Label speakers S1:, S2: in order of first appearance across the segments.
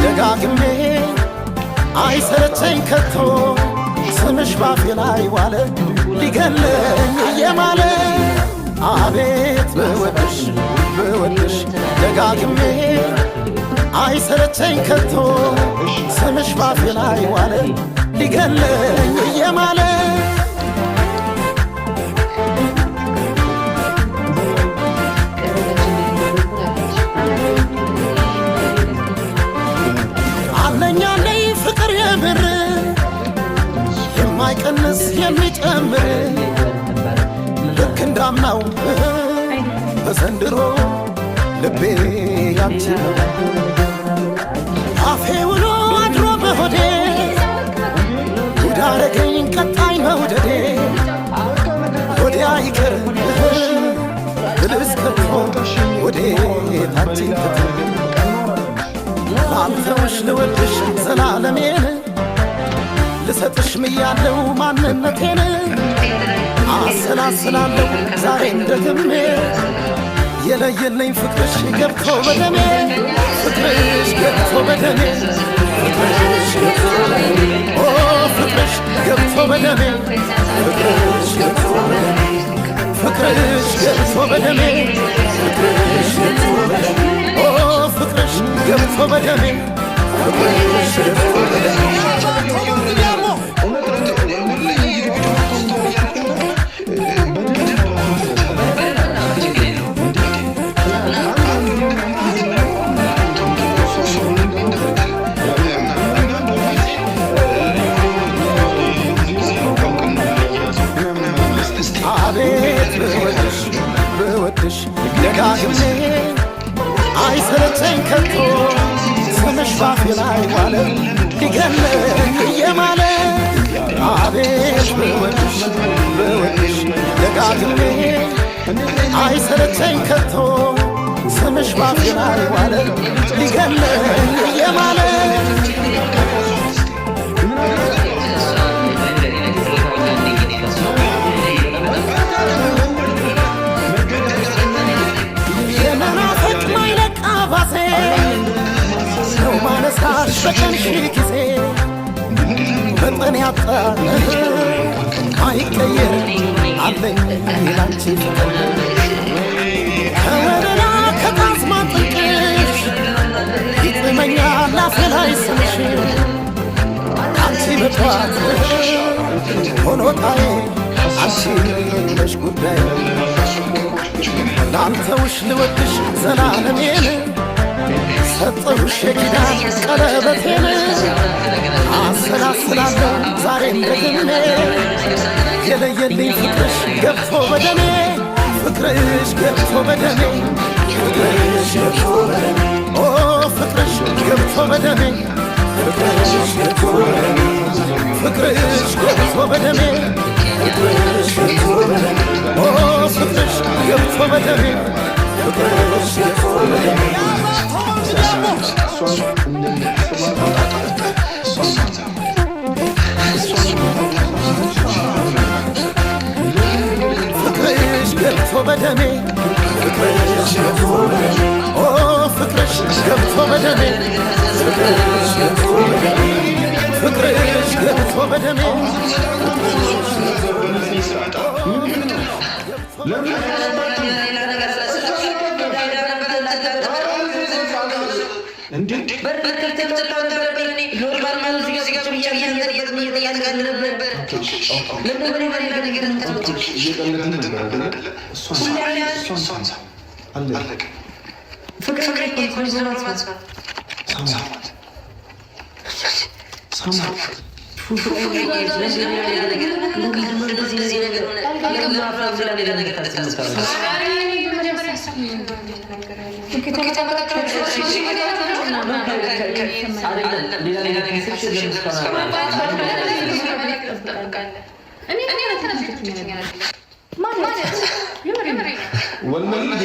S1: ደጋግሜ አይሰለቸኝ ከቶ ስምሽ ባፌ ላይ ዋለ ሊገለኝ እየማለ አቤት ብወድሽ ብወድሽ ደጋግሜ አይሰለቸኝ ከቶ ስምሽ ባፌ ላይ ዋለ ሊገለኝ እየማለ የማይቀንስ የሚጨምር ልክ እንዳምናው በዘንድሮ ልቤ ያንቺ ነው አፌ ውሎ አድሮ በሆዴ ጉድ አረገኝ ቀጣይ መውደዴ ወዲያ ይቅር ብልስ ከቶ ወዴ ታንቺን ትቶ ላንተውሽ ልወድሽ ዘላለሜን ልሰጥሽ ምያለው ማንነቴን አሰላስላለሁ ዛሬም ደግሜ የለየለኝ ፍቅርሽ ገብቶ በደሜ ፍቅርሽ ገብቶ በደሜ ፍቅርሽ ገብቶ በደሜ ኦ ፍቅርሽ ገብቶ በደሜ ፍቅርሽ ገብቶ በደሜ ፍቅርሽ ገብቶ በደሜ ፍቅርሽ ገብቶ በደሜ ኦ ፍቅርሽ ገብቶ በደሜ ፍቅርሽ ገብቶ በደሜ ደጋግሜ አይሰለቸኝ ከቶ ስምሽ ባፌ ላይ ዋለ ሊገለኝ እየማለ አቤት ብወድሽ ብወድሽ ደጋግሜ አይሰለቸኝ ከቶ ስምሽ ባፌ ላይ ዋለ ሊገለኝ እየማለ ሰው ማነሳሽ በቀን ሺህ ጊዜ መጠን ያጣ አይቀየር አለኝ ላንቺ ፍቅር ከወረራ ከጣዝማ ጥልቅሽ ይጥመኛል ላፌ ላይ ስምሽ አንቺ በጠዋት ሆኖታዬ አንቺ ነሽ ጉዳይ ላንተውሽ ልወድሽ ዘላለሜን ሰጠሁሽ የኪዳን ቀለበቴን አሰላስላለሁ ዛሬም ደግሜ የለየልኝ ፍቅርሽ ገብቶ በደሜ ፍቅርሽ ገብቶ በደሜ ፍቅርሽ ገብቶ በደሜ ኦ ፍቅርሽ ገብቶ በደሜ ፍቅርሽ ገብቶ በደሜ ፍቅርሽ ገብቶ በደሜ ፍቅርሽ ገብቶ በደሜ ኦ ፍቅርሽ ገብቶ በደሜ ፍቅርሽ ገብቶ በደሜ ፍቅርሽ ገብቶ በደሜ ፍቅርሽ ገብቶ በደሜ ኦ ፍቅርሽ ገብቶ በደሜ ፍቅርሽ ገብቶ በደሜ ፍቅርሽ ገብቶ በደሜ
S2: والله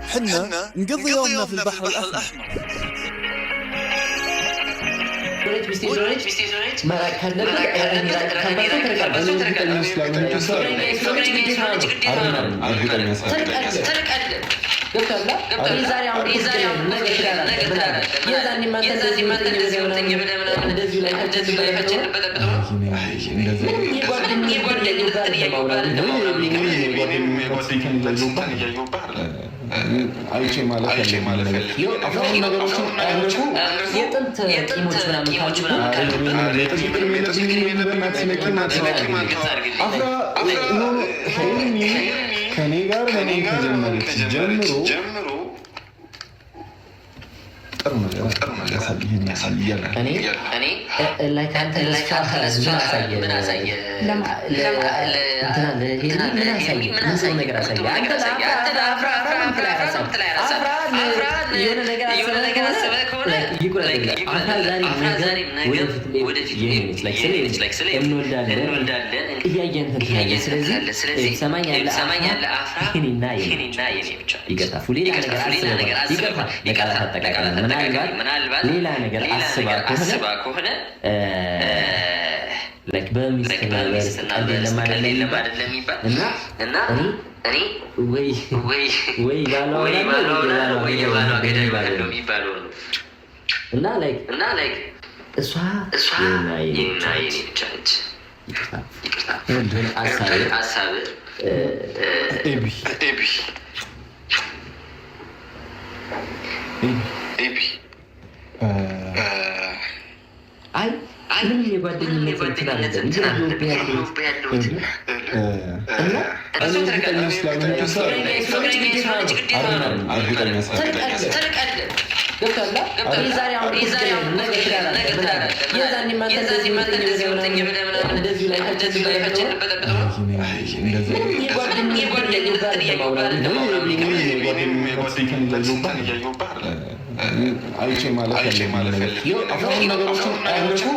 S1: حنا نقضي يومنا في البحر الأحمر.
S3: ما كان
S2: አይቼ ማለት አሁን ነገሮችን
S3: የጥንት ቂሞች
S2: ከኔ ጋር በኔ ከጀመረች ጀምሮ ጥሩ ነገር ያሳያል።
S3: እኔ ላይ ካንተ ምን አሳየ ምናልባት ሌላ ነገር አስባ ከሆነ like በሚስትና ለማደለ የሚባል እና እኔ ወይ ባለው ገዳይ ባለው የሚባለው ነው እና like እሷ የኔ ብቻ ነች። ሀሳብ ኤቢ አይ ምን የጓደኝነት እንትን አለ
S2: አይቼ ማለት አሁን ነገሮችን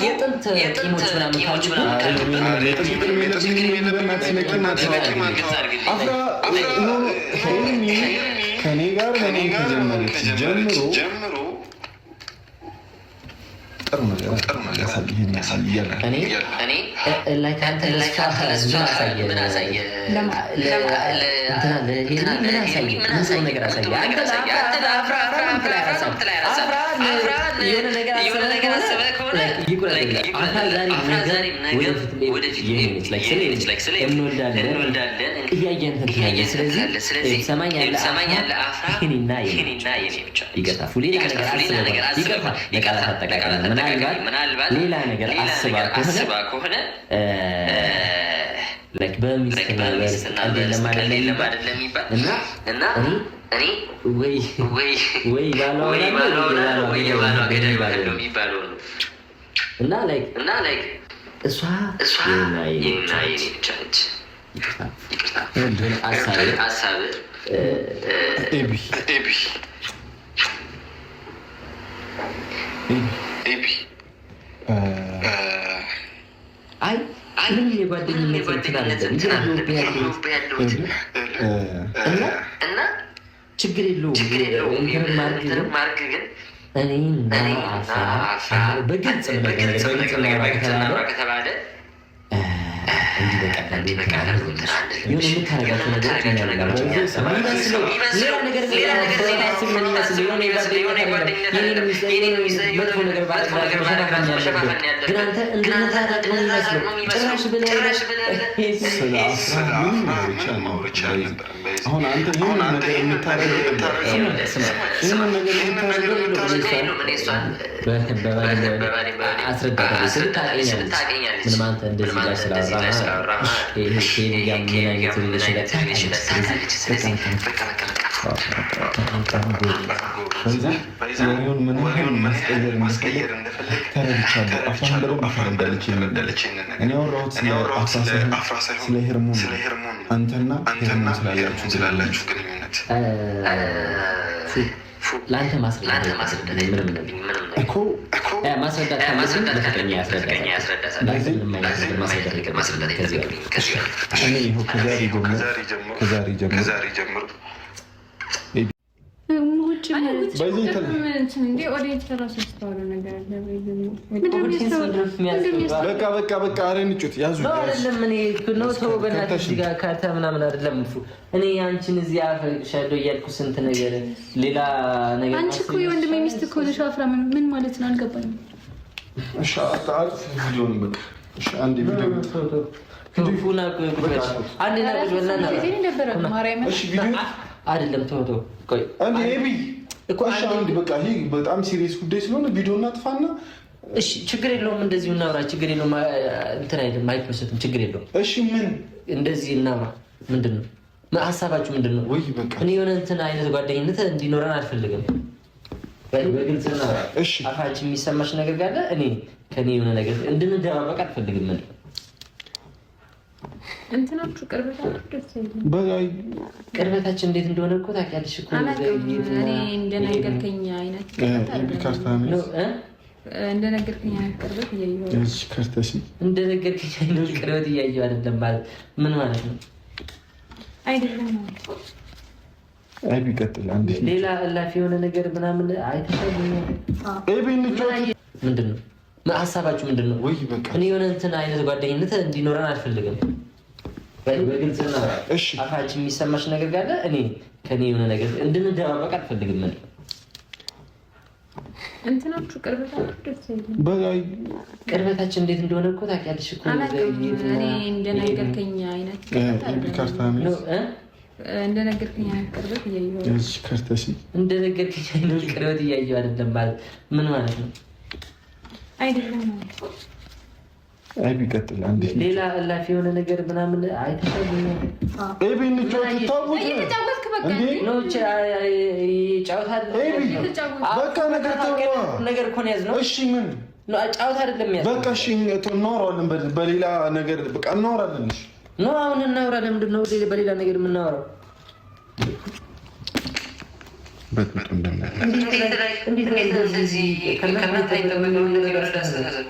S3: የጥንት ቂሞች
S2: ከኔ ጋር በኔ ከጀመረች ጀምሮ ጥሩ ነገር ያሳያል።
S3: እኔ ላይ ካንተ ምን አሳየ ምናልባት ሌላ ነገር አስባ ከሆነ like በሚስትና ለማደለ የሚባል እና እኔ ወይ ባለው ገዳይ ባለው የሚባለው ነው እና like እሷ የኔ ብቻ ነች። ሀሳብ ኤቢ አይ ምን የጓደኝነት እንትን አለ እና ችግር የለውም ማርክ ግን እኔና አፍራ በግልጽ ከተባለ እንዲህ በቀላሉ የሆነ የምታረጋቸው ነገሮች
S2: አሁን አንተ ይሄን ነገር የምታረጋቸው
S3: አስረዳታለሁ ስል ታገኛለች። ምንም አንተ እንደዚህ ጋር ስላወራ
S2: ምን ማስቀየር እንደፈለግ ተረድቻለሁ። አፋን በደንብ ተረዳለች። እኔ ያወራሁት ስለ አፍራ ሳይሆን ስለ ሄርሞን አንተና ሄርሞን ስላላችሁ ግንኙነት
S3: ለአንተ ማስረዳት እኮ ማስረዳት ለፍቅረኛ ያስረዳታል።
S2: ከዛሬ ጀምሮ በቃ ኧረ እንጩት ያዙ
S3: ካርታ ምናምን አይደለም። እኔ አንቺን እዚህ አፈቅርሻለሁ እያልኩ ስንት ነገር ሌላ ነገር።
S4: አንቺ እኮ የወንድሜ ሚስት እኮ ነሽ። አፍራ ምን ማለት ነው? አልገባኝም።
S2: እሺ አጣጥ ቪዲዮን በቃ እሺ አንዴ ቪዲዮ
S3: አይደለም ተወው ቆይ
S2: አንዴ ኤቢ እኮ አንዴ በቃ ይሄ በጣም ሲሪየስ ጉዳይ ስለሆነ ቪዲዮ እናጥፋና
S3: እሺ ችግር የለውም እንደዚሁ እናውራ ችግር የለውም እንትን አይደለም አይፖስትም ችግር የለውም
S2: እሺ ምን
S3: እንደዚህ እናውራ ምንድነው ሀሳባችሁ ምንድነው
S2: ወይ በቃ
S3: እኔ የሆነ እንትን አይነት ጓደኝነት እንዲኖረን አልፈልግም በግልጽ እናውራ
S2: እሺ
S3: አፋችን የሚሰማሽ ነገር ካለ እኔ ከኔ የሆነ ነገር እንድንደባበቅ አልፈልግም
S4: እንትናችሁ ቅርበታችሁ ደስ ይላል።
S2: በጋይ
S3: ቅርበታችን እንዴት እንደሆነ እኮ ታውቂያለሽ እኮ
S4: እኔ እንደነገርከኝ አይነት
S2: ካርታሚ
S4: ነው እንደነገርከኝ አይነት ቅርበት እያየሁ
S2: እሺ ካርታሽ
S3: እንደነገርከኝ አይነት ቅርበት እያየሁ አይደለም ማለት ምን ማለት ነው?
S4: አይደለም
S2: አይ ቢቀጥል አንዴ
S3: ሌላ እላፊ የሆነ ነገር ምናምን አይተሻለኝ ምንድነው ሀሳባችሁ ምንድነው?
S2: ወይ በቃ
S3: እኔ የሆነ እንትን አይነት ጓደኝነት እንዲኖረን አልፈልግም። በግልጽ ነው እሺ አፋችን የሚሰማሽ ነገር ካለ እኔ ከኔ የሆነ ነገር እንድንደባበቅ አልፈልግም
S4: እንትናችሁ ቅርበታችሁ ደስ ይላል።
S2: በጋይ
S3: ቅርበታችን እንዴት እንደሆነ እኮ ታውቂያለሽ እኮ
S4: እኔ እንደነገርከኝ አይነት
S2: ካርታሚ
S3: ነው
S4: እንደነገርከኝ አይነት ቅርበት እያየሁ
S2: እሺ ካርታሽ
S3: እንደነገርከኝ አይነት ቅርበት እያየሁ አይደለም ማለት ምን ማለት ነው?
S4: አይደለም
S2: አይ ቢቀጥል አንዴ
S3: ሌላ እላፊ የሆነ ነገር ምናምን አይተሻለኝ
S2: ኤቢ እንጫወት ታውቁት እንዴ
S3: ነው ጫውታ
S2: በቃ
S3: ነገር እኮ ነው ያዝነው
S2: እሺ ምን
S3: ነው ጫውታ አይደለም ያዝነው
S2: በቃ እሺ እናወራለን በሌላ ነገር በቃ እናወራለን እሺ
S3: ነው አሁን እናወራለን ምንድን ነው በሌላ ነገር የምናወራው
S2: በጥጥ እንደምን
S3: እንዴት እንደዚህ ከናንተ የተመገበው ነገር አስተሳሰብ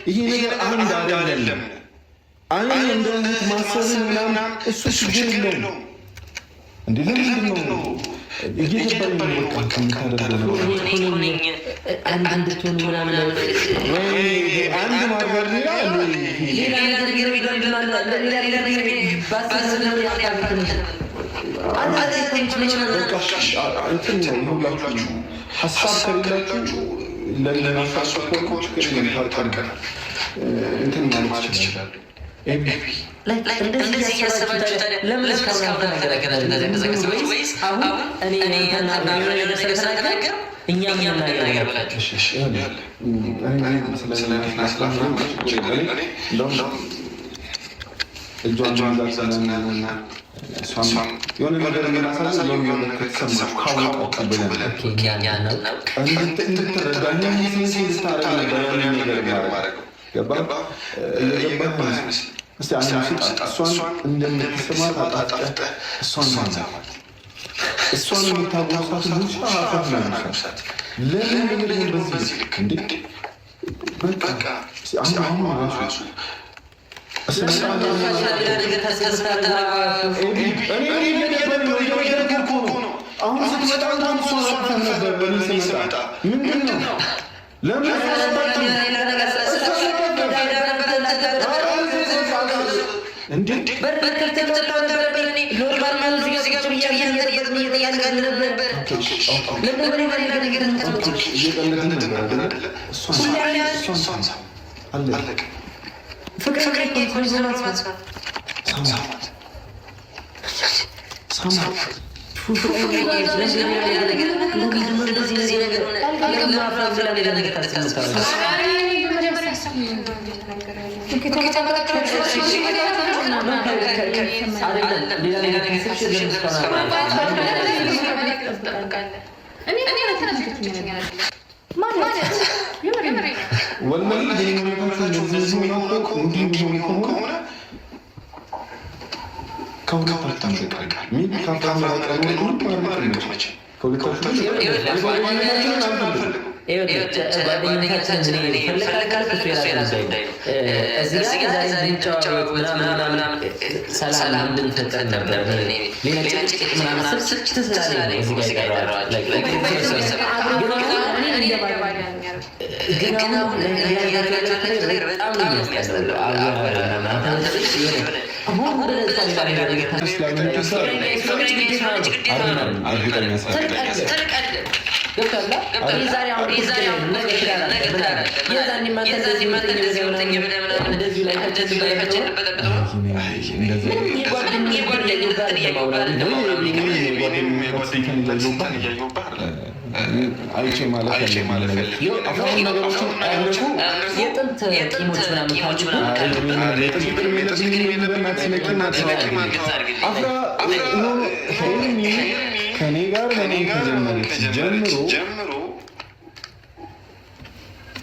S2: ይሄ ነገር አንድ አይደለም አሁን እንደዚህ ማሰብን ምናምን እሱ ችግር የለውም እንዴ ለምንድን ነው እየገባኝ ነው በቃ ከምታደርገው አንድ ትሆን ምናምን አንድ ማድረግ ሌላ ነገር ሀሳብ ከሌላችሁ ለራሳችሁ ኮች ከሚታርቀናል እንትን ማለት ይችላል
S3: እንደዚህ ያሰባችሁ ለምን እስካሁን ነገር ወይስ አሁን እኔ እንትና ነገር ስለተናገር እኛ ምን ነገር ብላችሁ
S2: የሆነ ነገር የምናሳየው የሆነ ከተሰማሽ ካወቀው ብለን እንድትረዳ ነገር ማድረግ ገባ እየገባህ እስቲ አንድ እሷን እንደምትሰማት አጣፍጠህ እሷን የምታጓሳት ብቻ አፈፍናሳት ለምን በዚህ ልክ እንዴ በቃ አሁን ራሱ አሁን ስትመጣ ነበር ስመጣ ምንድን ነው ለምን ከኔ ጋር ጀምሮ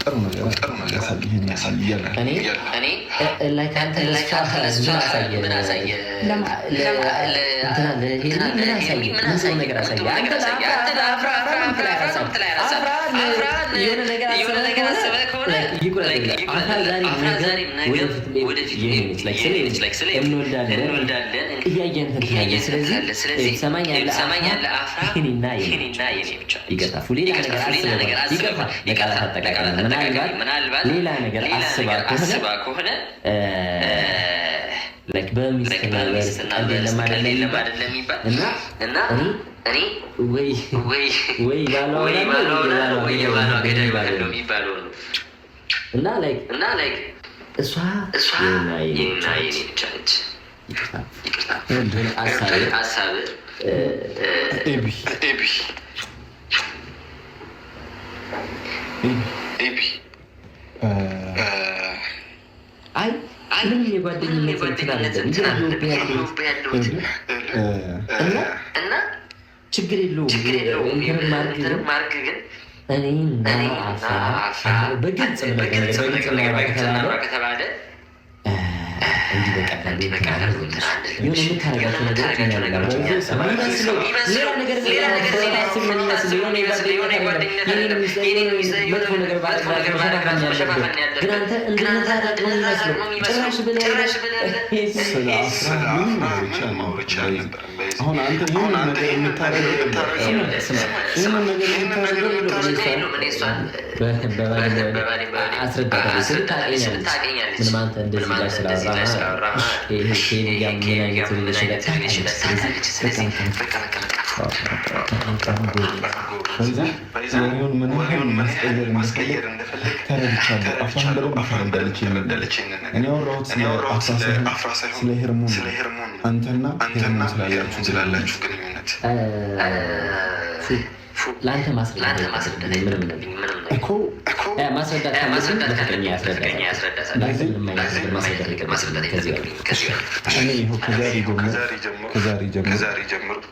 S2: ጥሩ ነገር ያሳያል። እኔ ላይክ አንተ ምን አሳየ ምናልባት ሌላ ነገር አስባ ከሆነ ላይክ በሚስትና አይደለም የሚባል እና እኔ ወይ ባሏ ገዳይ ባለው የሚባለው ነው እና ላይክ እሷ የኔ ብቻ ነች። ሀሳብ ኤቢ አይ ምንም የጓደኝነት እና ችግር የለውም ማርግ ግን እኔና አፍራ በግልጽ ከተባለ እንዲህ በቃ የሆነ የምታረጋቸው ነገሮች ሌላ ነገር ግን አንተ እንድንታረቅ ነው የሚመስለው። ጭራሽ አሁን አንተ ይህን ነገር የምታረገው ምንም አንተ እንደዚህ ጋር ስላወራ ማስቀየር እንደፈለግ ተረድቻለሁ። አፍራን በልቼ እኔ ያወራሁት አፍራ ሳይሆን ስለ ሄርሞን አንተና ሄርሞን ስላላችሁ ግንኙነት
S3: ለአንተ ማስረዳት
S2: እኮ
S3: ማስረዳት ለፍቅረኛ ያስረዳታል።
S2: እኔ ይኸው ከዛሬ ጀምሮ